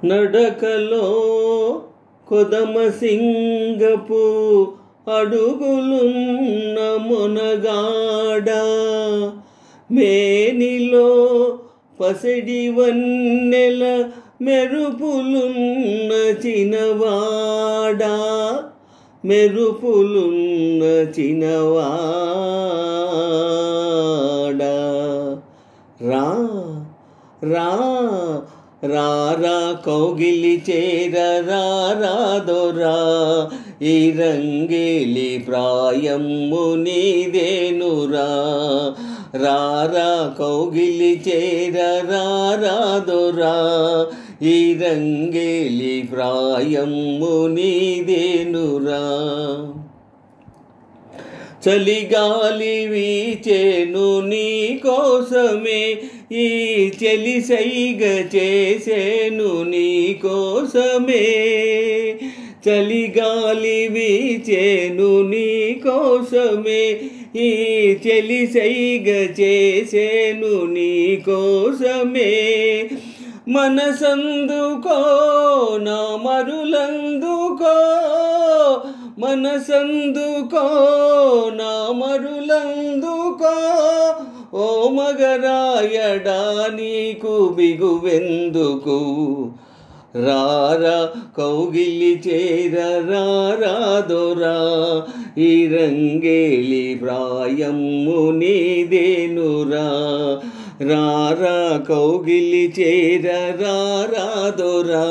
నడకలో కొదమ సింగపు అడుగులున్న మొనగాడ, మేనిలో పసిడి వన్నెల మెరుపులున్న చినవాడ, మెరుపులున్న చినవాడ. రా రా రారా కౌగిలి చేర రారాదొరా, ఈ రంగేలి ప్రాయము నీదేనురా. రారా కౌగిలి చేర రారాదొరా, ఈ రంగేలి ప్రాయము నీదేనురా. చలిగాలి వీచేను నీ కోసమే, ఈ చెలి సైగ చేసేను నీ కోసమే. చలిగాలి వీచేను నీ కోసమే, ఈ చెలి సైగ చేసేను నీ కోసమే. మనసందుకో నా మరులందుకో, మనసందుకో నా మరులందుకో, ఓ మగరాయడా నీకు బిగువెందుకు. రారా కౌగిలి చేర రారాదొరా, ఈ రంగేలి ప్రాయము నీదేనురా. రారా కౌగిలి చేర రారాదొరా,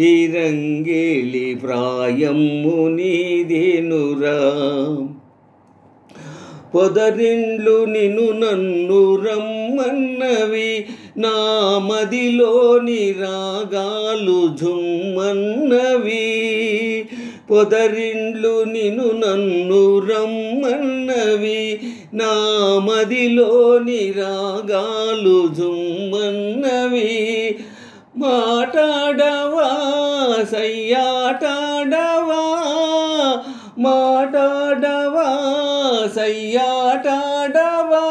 ఈ రంగేలి ప్రాయము నీదేనురా. పొదరిండ్లు నిన్ను నన్ను రమ్మన్నవి, నా మదిలోని రాగాలు ఝుమ్మన్నవి. పొదరిండ్లు నిన్ను నన్ను రమ్మన్నవి, నా మదిలోని రాగాలు ఝుమ్మన్నవి. మాటాడవా సయ్యాటాడవా, మాటాడవా సయ్యాటాడవా,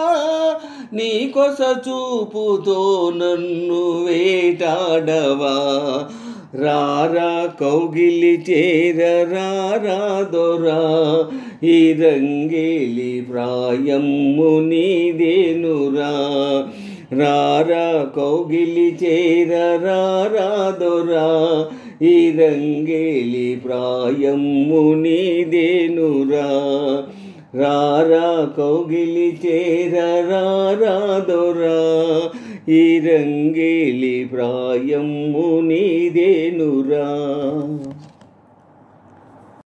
నీ కొస చూపుతో నన్ను వేటాడవా. రారా కౌగిలి చేర రారాదొరా, ఈ రంగేలి ప్రాయము నీదేనురా. రారా కౌగిలి చేర రారాదొరా, ఈ రంగేలి ప్రాయము నీదేనురా. రారా కౌగిలి చేర రారాదొరా, ఈ రంగేలి ప్రాయము నీదేనురా.